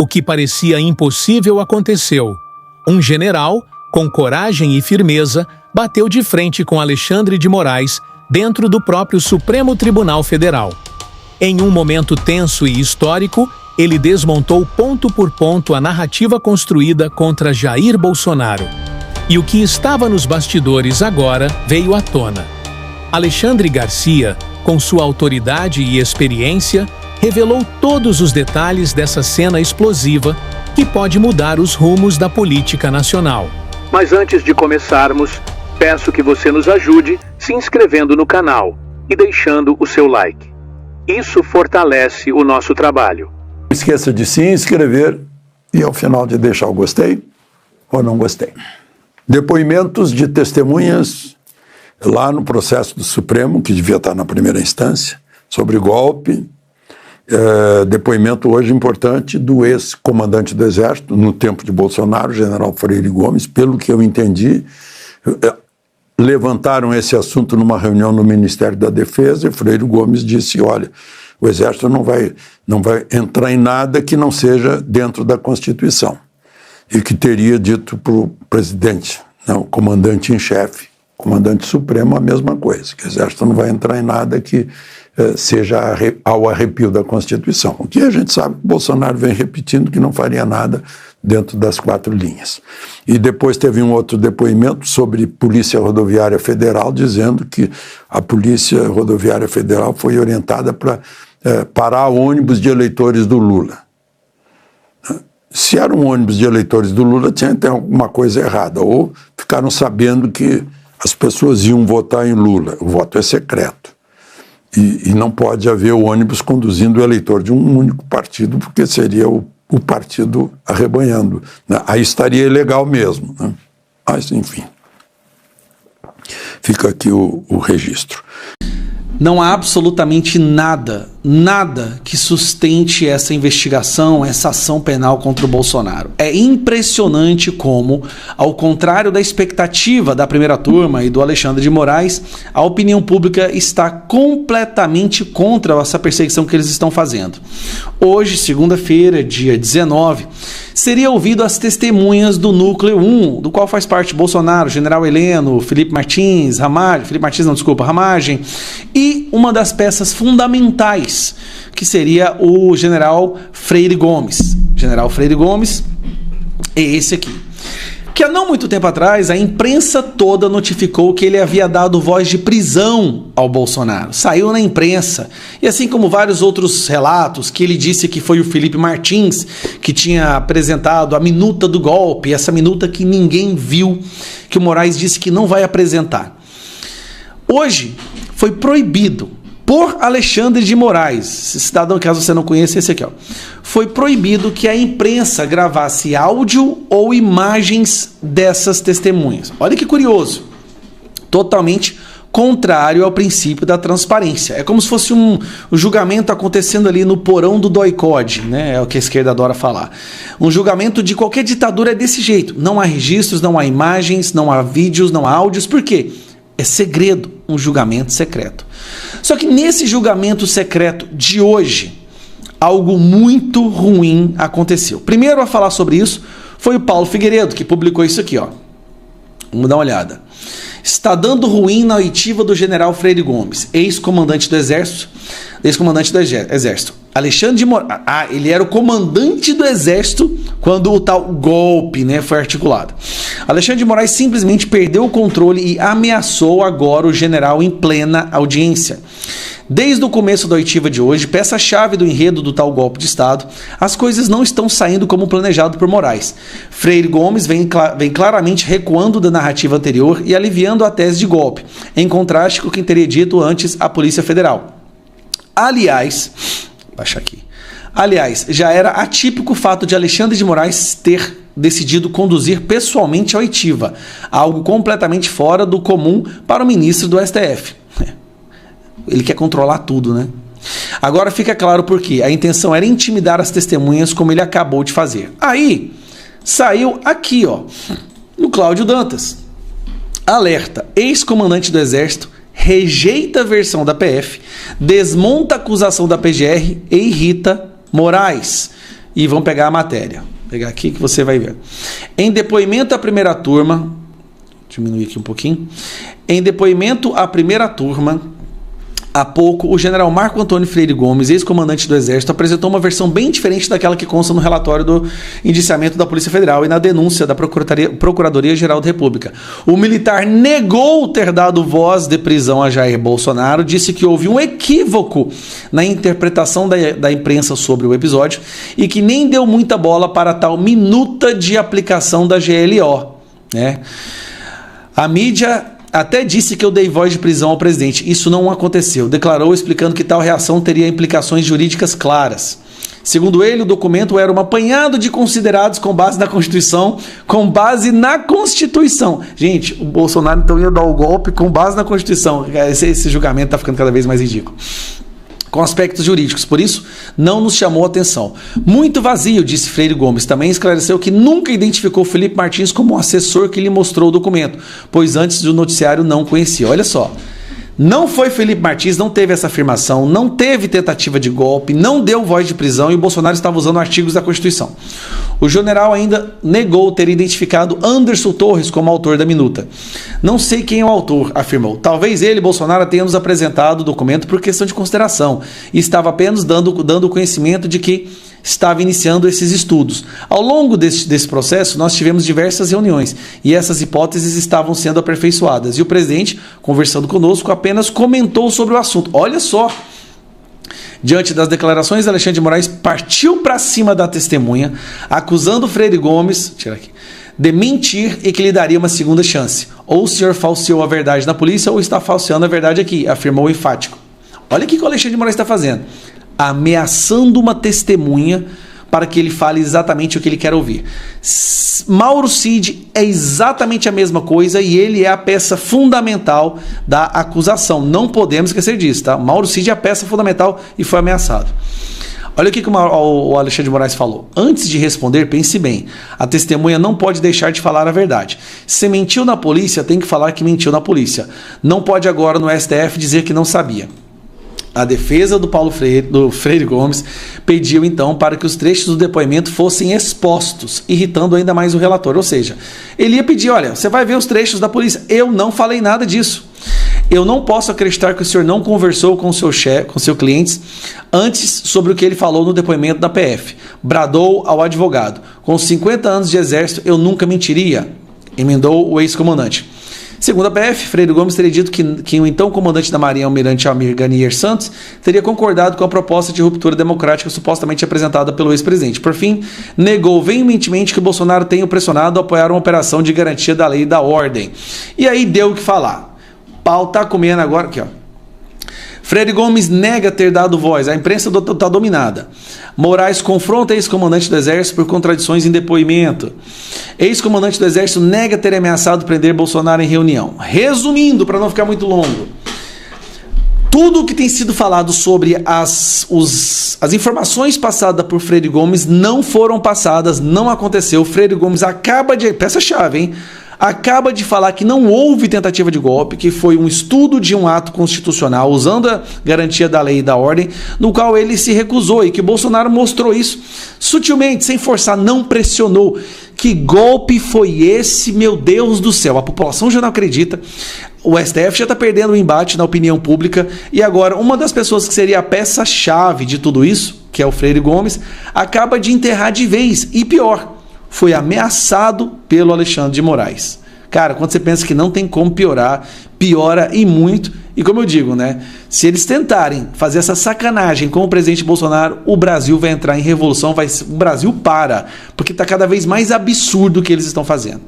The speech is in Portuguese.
O que parecia impossível aconteceu. Um general, com coragem e firmeza, bateu de frente com Alexandre de Moraes dentro do próprio Supremo Tribunal Federal. Em um momento tenso e histórico, ele desmontou ponto por ponto a narrativa construída contra Jair Bolsonaro. E o que estava nos bastidores agora veio à tona. Alexandre Garcia, com sua autoridade e experiência, revelou todos os detalhes dessa cena explosiva que pode mudar os rumos da política nacional. Mas antes de começarmos, peço que você nos ajude se inscrevendo no canal e deixando o seu like. Isso fortalece o nosso trabalho. Não esqueça de se inscrever e ao final de deixar o gostei ou não gostei. Depoimentos de testemunhas lá no processo do Supremo, que devia estar na primeira instância, sobre golpe. Depoimento hoje importante do ex-comandante do Exército, no tempo de Bolsonaro, general Freire Gomes. Pelo que eu entendi, levantaram esse assunto numa reunião no Ministério da Defesa e Freire Gomes disse, olha, o Exército não vai entrar em nada que não seja dentro da Constituição. E que teria dito para o presidente, não, comandante em chefe, comandante supremo, a mesma coisa, que o Exército não vai entrar em nada que seja ao arrepio da Constituição. O que a gente sabe que o Bolsonaro vem repetindo que não faria nada dentro das 4 linhas. E depois teve um outro depoimento sobre Polícia Rodoviária Federal, dizendo que a Polícia Rodoviária Federal foi orientada para parar ônibus de eleitores do Lula. Se era um ônibus de eleitores do Lula, tinha alguma coisa errada. Ou ficaram sabendo que as pessoas iam votar em Lula. O voto é secreto. E não pode haver o ônibus conduzindo o eleitor de um único partido, porque seria o partido arrebanhando, né? Aí estaria ilegal mesmo, né? Mas, enfim, fica aqui o registro. Não há absolutamente nada que sustente essa investigação, essa ação penal contra o Bolsonaro. É impressionante como, ao contrário da expectativa da primeira turma e do Alexandre de Moraes, a opinião pública está completamente contra essa perseguição que eles estão fazendo. Hoje, segunda-feira, dia 19, seria ouvido as testemunhas do Núcleo 1, do qual faz parte Bolsonaro, General Heleno, Felipe Martins, Ramagem, e uma das peças fundamentais, que seria o General Freire Gomes. General Freire Gomes é esse aqui. Que há não muito tempo atrás, a imprensa toda notificou que ele havia dado voz de prisão ao Bolsonaro. Saiu na imprensa. E assim como vários outros relatos, que ele disse que foi o Felipe Martins que tinha apresentado a minuta do golpe, essa minuta que ninguém viu, que o Moraes disse que não vai apresentar. Hoje foi proibido por Alexandre de Moraes, cidadão, caso você não conheça, esse aqui, ó. Foi proibido que a imprensa gravasse áudio ou imagens dessas testemunhas. Olha que curioso. Totalmente contrário ao princípio da transparência. É como se fosse um julgamento acontecendo ali no porão do DOI-CODE, né? É o que a esquerda adora falar. Um julgamento de qualquer ditadura é desse jeito. Não há registros, não há imagens, não há vídeos, não há áudios. Por quê? É segredo, um julgamento secreto. Só que nesse julgamento secreto de hoje, algo muito ruim aconteceu. Primeiro a falar sobre isso foi o Paulo Figueiredo, que publicou isso aqui, ó. Vamos dar uma olhada. Está dando ruim na oitiva do general Freire Gomes, ex-comandante do Exército. Alexandre de Moraes, ele era o comandante do Exército quando o tal golpe, né, foi articulado. Alexandre de Moraes simplesmente perdeu o controle e ameaçou agora o general em plena audiência. Desde o começo da oitiva de hoje, peça-chave do enredo do tal golpe de Estado, as coisas não estão saindo como planejado por Moraes. Freire Gomes vem claramente recuando da narrativa anterior e aliviando a tese de golpe, em contraste com o que teria dito antes a Polícia Federal. Aliás, já era atípico o fato de Alexandre de Moraes ter decidido conduzir pessoalmente a oitiva, algo completamente fora do comum para o ministro do STF. Ele quer controlar tudo, né? Agora fica claro por quê. A intenção era intimidar as testemunhas, como ele acabou de fazer. Aí, saiu aqui, ó, no Cláudio Dantas. Alerta: ex-comandante do Exército rejeita a versão da PF, desmonta a acusação da PGR e irrita Moraes. e vão pegar a matéria. Vou pegar aqui que você vai ver. Em depoimento à primeira turma, diminuir aqui um pouquinho. Em depoimento à primeira turma, há pouco, o general Marco Antônio Freire Gomes, ex-comandante do Exército, apresentou uma versão bem diferente daquela que consta no relatório do indiciamento da Polícia Federal e na denúncia da Procuradoria-Geral da República. O militar negou ter dado voz de prisão a Jair Bolsonaro, disse que houve um equívoco na interpretação da imprensa sobre o episódio e que nem deu muita bola para tal minuta de aplicação da GLO, né? A mídia até disse que eu dei voz de prisão ao presidente. Isso não aconteceu. Declarou, explicando que tal reação teria implicações jurídicas claras. Segundo ele, o documento era um apanhado de considerados com base na Constituição, com base na Constituição. Gente, o Bolsonaro então ia dar o golpe com base na Constituição. Esse julgamento está ficando cada vez mais ridículo. Com aspectos jurídicos, por isso, não nos chamou a atenção. Muito vazio, disse Freire Gomes. Também esclareceu que nunca identificou Felipe Martins como um assessor que lhe mostrou o documento, pois antes do noticiário não conhecia. Olha só, não foi Felipe Martins, não teve essa afirmação, não teve tentativa de golpe, não deu voz de prisão e o Bolsonaro estava usando artigos da Constituição. O general ainda negou ter identificado Anderson Torres como autor da minuta. Não sei quem é o autor, afirmou. Talvez ele, Bolsonaro, tenha nos apresentado o documento por questão de consideração e estava apenas dando conhecimento de que estava iniciando esses estudos. Ao longo desse processo, nós tivemos diversas reuniões e essas hipóteses estavam sendo aperfeiçoadas. E o presidente, conversando conosco, apenas comentou sobre o assunto. Olha só! Diante das declarações, Alexandre de Moraes partiu para cima da testemunha, acusando Freire Gomes de mentir e que lhe daria uma segunda chance. Ou o senhor falseou a verdade na polícia ou está falseando a verdade aqui, afirmou enfático. Olha o que o Alexandre de Moraes está fazendo. Ameaçando uma testemunha para que ele fale exatamente o que ele quer ouvir. Mauro Cid é exatamente a mesma coisa e ele é a peça fundamental da acusação. Não podemos esquecer disso, tá? Mauro Cid é a peça fundamental e foi ameaçado. Olha o que o Alexandre de Moraes falou. Antes de responder, pense bem. A testemunha não pode deixar de falar a verdade. Se mentiu na polícia, tem que falar que mentiu na polícia. Não pode agora no STF dizer que não sabia. A defesa do Freire Gomes pediu então para que os trechos do depoimento fossem expostos, irritando ainda mais o relator. Ou seja, ele ia pedir, olha, você vai ver os trechos da polícia. Eu não falei nada disso. Eu não posso acreditar que o senhor não conversou com seu chefe, com seus clientes, antes sobre o que ele falou no depoimento da PF. Bradou ao advogado. Com 50 anos de exército, eu nunca mentiria, emendou o ex-comandante. Segundo a PF, Freire Gomes teria dito que o então comandante da Marinha, almirante Almir Ganier Santos, teria concordado com a proposta de ruptura democrática supostamente apresentada pelo ex-presidente. Por fim, negou veementemente que o Bolsonaro tenha o pressionado a apoiar uma operação de garantia da lei e da ordem. E aí deu o que falar. Pau tá comendo agora, aqui ó. Freire Gomes nega ter dado voz, a imprensa está dominada. Moraes confronta ex-comandante do Exército por contradições em depoimento. Ex-comandante do Exército nega ter ameaçado prender Bolsonaro em reunião. Resumindo, para não ficar muito longo, tudo o que tem sido falado sobre as informações passadas por Freire Gomes não foram passadas, não aconteceu. Freire Gomes acaba de... Peça-chave, hein? Acaba de falar que não houve tentativa de golpe, que foi um estudo de um ato constitucional usando a garantia da lei e da ordem, no qual ele se recusou e que o Bolsonaro mostrou isso sutilmente, sem forçar, não pressionou. Que golpe foi esse, meu Deus do céu? A população já não acredita, o STF já está perdendo o embate na opinião pública e agora uma das pessoas que seria a peça-chave de tudo isso, que é o Freire Gomes, acaba de enterrar de vez e pior, foi ameaçado pelo Alexandre de Moraes. Cara, quando você pensa que não tem como piorar, piora e muito. E como eu digo, né? Se eles tentarem fazer essa sacanagem com o presidente Bolsonaro, o Brasil vai entrar em revolução, o Brasil para, porque está cada vez mais absurdo o que eles estão fazendo.